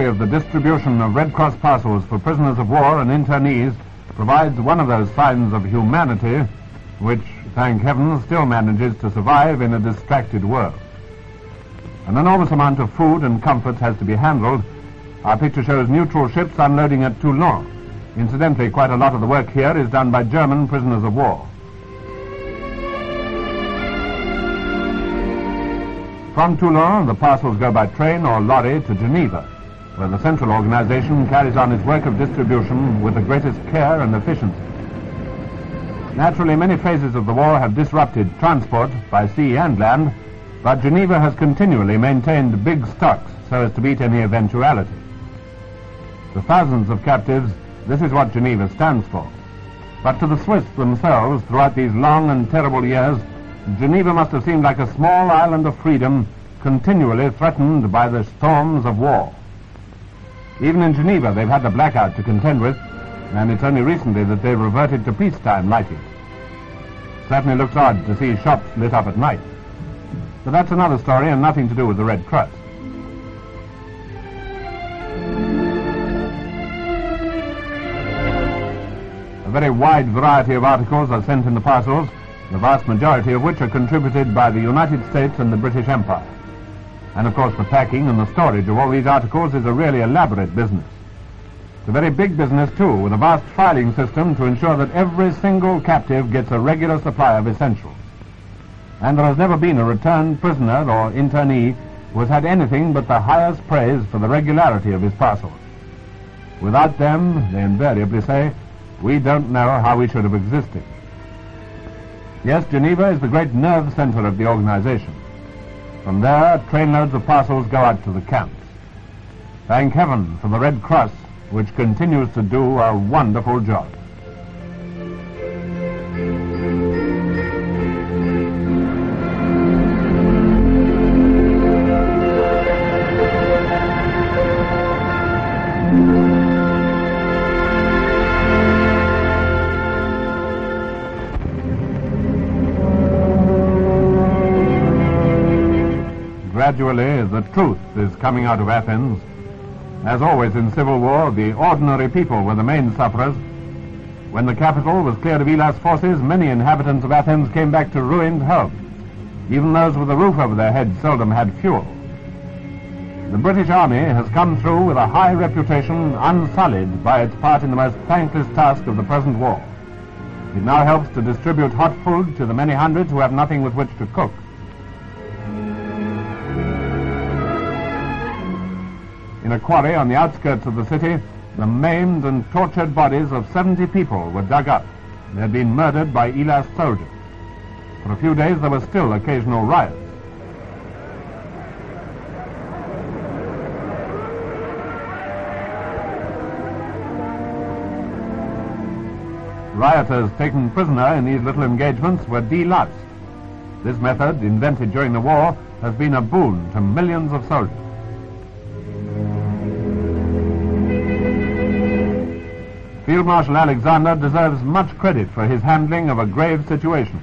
of the distribution of Red Cross parcels for prisoners of war and internees provides one of those signs of humanity which, thank heaven, still manages to survive in a distracted world. An enormous amount of food and comfort has to be handled. Our picture shows neutral ships unloading at Toulon. Incidentally, quite a lot of the work here is done by German prisoners of war. From Toulon, the parcels go by train or lorry to Geneva, where the central organization carries on its work of distribution with the greatest care and efficiency. Naturally, many phases of the war have disrupted transport by sea and land, but Geneva has continually maintained big stocks so as to meet any eventuality. To thousands of captives, this is what Geneva stands for. But to the Swiss themselves, throughout these long and terrible years, Geneva must have seemed like a small island of freedom, continually threatened by the storms of war. Even in Geneva, they've had the blackout to contend with, and it's only recently that they've reverted to peacetime lighting. Certainly looks odd to see shops lit up at night. But that's another story and nothing to do with the Red Cross. A very wide variety of articles are sent in the parcels, the vast majority of which are contributed by the United States and the British Empire. And of course the packing and the storage of all these articles is a really elaborate business. It's a very big business too, with a vast filing system to ensure that every single captive gets a regular supply of essentials. And there has never been a returned prisoner or internee who has had anything but the highest praise for the regularity of his parcels. Without them, they invariably say, we don't know how we should have existed. Yes, Geneva is the great nerve center of the organization. From there, trainloads of parcels go out to the camps. Thank heaven for the Red Cross, which continues to do a wonderful job. Gradually, the truth is coming out of Athens. As always in civil war, the ordinary people were the main sufferers. When the capital was cleared of Elas forces, many inhabitants of Athens came back to ruined homes. Even those with a roof over their heads seldom had fuel. The British Army has come through with a high reputation, unsullied by its part in the most thankless task of the present war. It now helps to distribute hot food to the many hundreds who have nothing with which to cook. In a quarry on the outskirts of the city, the maimed and tortured bodies of 70 people were dug up. They had been murdered by Elas soldiers. For a few days there were still occasional riots. Rioters taken prisoner in these little engagements were deloused. This method, invented during the war, has been a boon to millions of soldiers. Field Marshal Alexander deserves much credit for his handling of a grave situation.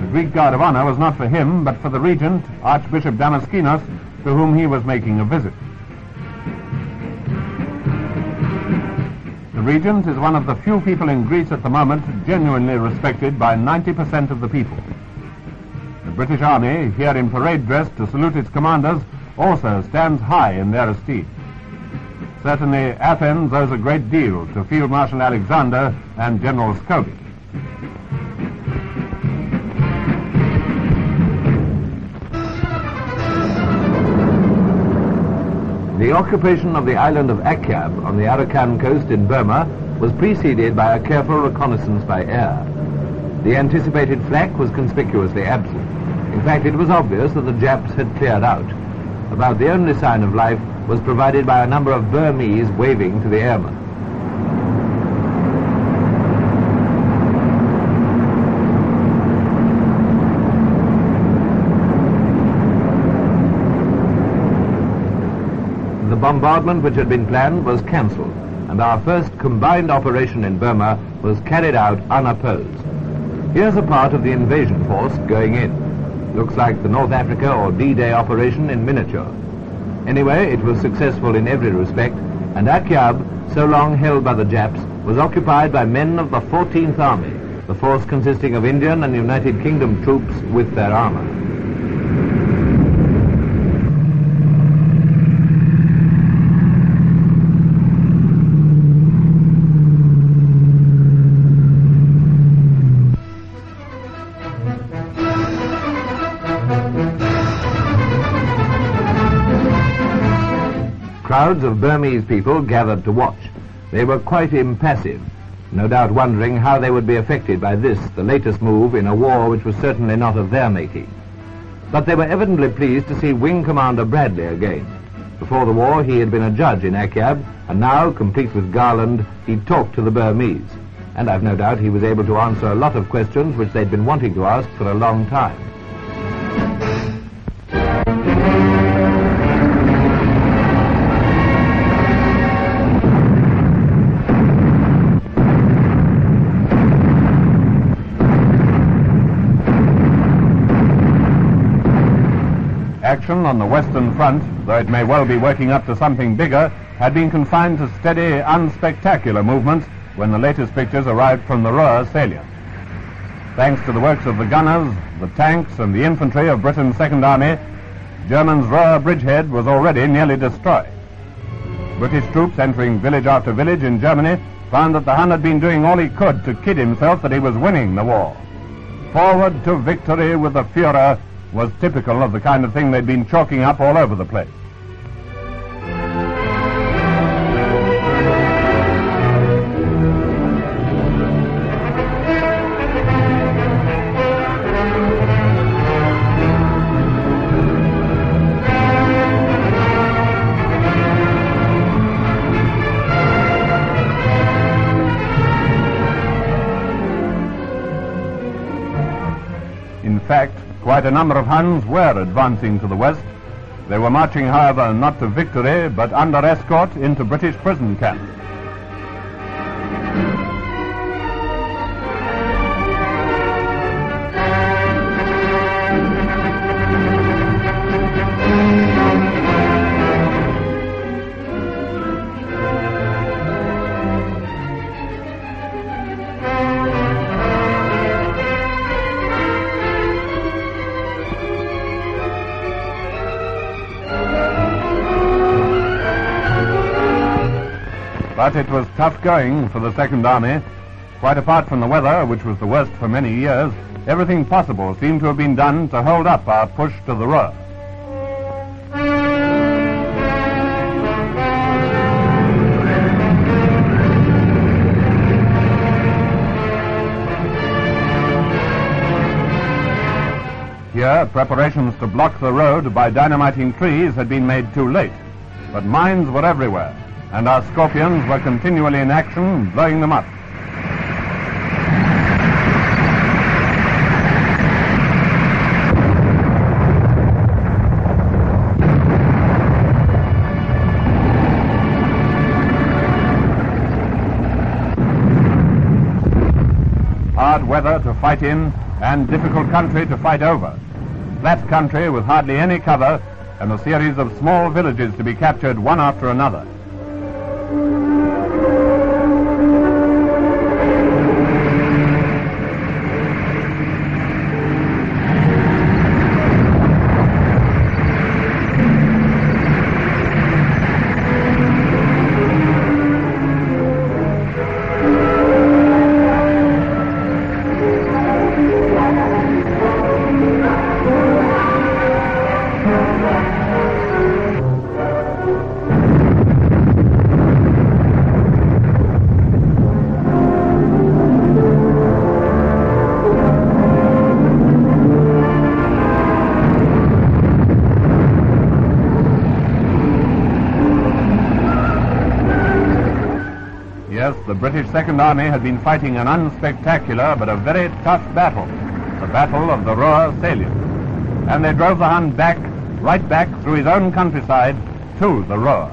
The Greek Guard of Honor was not for him, but for the regent, Archbishop Damaskinos, to whom he was making a visit. The regent is one of the few people in Greece at the moment genuinely respected by 90% of the people. The British Army, here in parade dress to salute its commanders, also stands high in their esteem. Certainly, Athens owes a great deal to Field Marshal Alexander and General Scobie. The occupation of the island of Akyab on the Arakan coast in Burma was preceded by a careful reconnaissance by air. The anticipated flak was conspicuously absent. In fact, it was obvious that the Japs had cleared out. About the only sign of life was provided by a number of Burmese waving to the airmen. The bombardment which had been planned was cancelled, and our first combined operation in Burma was carried out unopposed. Here's a part of the invasion force going in. Looks like the North Africa or D-Day operation in miniature. Anyway, it was successful in every respect, and Akyab, so long held by the Japs, was occupied by men of the 14th Army, the force consisting of Indian and United Kingdom troops with their armor. Crowds of Burmese people gathered to watch. They were quite impassive, no doubt wondering how they would be affected by this, the latest move in a war which was certainly not of their making. But they were evidently pleased to see Wing Commander Bradley again. Before the war he had been a judge in Akyab, and now, complete with Garland, he talked to the Burmese. And I've no doubt he was able to answer a lot of questions which they'd been wanting to ask for a long time. Action on the Western Front, though it may well be working up to something bigger, had been confined to steady, unspectacular movements when the latest pictures arrived from the Ruhr salient. Thanks to the works of the gunners, the tanks and the infantry of Britain's Second Army, Germany's Ruhr bridgehead was already nearly destroyed. British troops entering village after village in Germany found that the Hun had been doing all he could to kid himself that he was winning the war. Forward to victory with the Führer was typical of the kind of thing they'd been chalking up all over the place. In fact, quite a number of Huns were advancing to the west. They were marching, however, not to victory, but under escort into British prison camps. But it was tough going for the Second Army. Quite apart from the weather, which was the worst for many years, everything possible seemed to have been done to hold up our push to the Ruhr. Here, preparations to block the road by dynamiting trees had been made too late, but mines were everywhere, and our Scorpions were continually in action, blowing them up. Hard weather to fight in, and difficult country to fight over. Flat country with hardly any cover, and a series of small villages to be captured one after another. Yes, the British Second Army had been fighting an unspectacular but a very tough battle, the Battle of the Ruhr salient. And they drove the Hun back, right back through his own countryside to the Ruhr.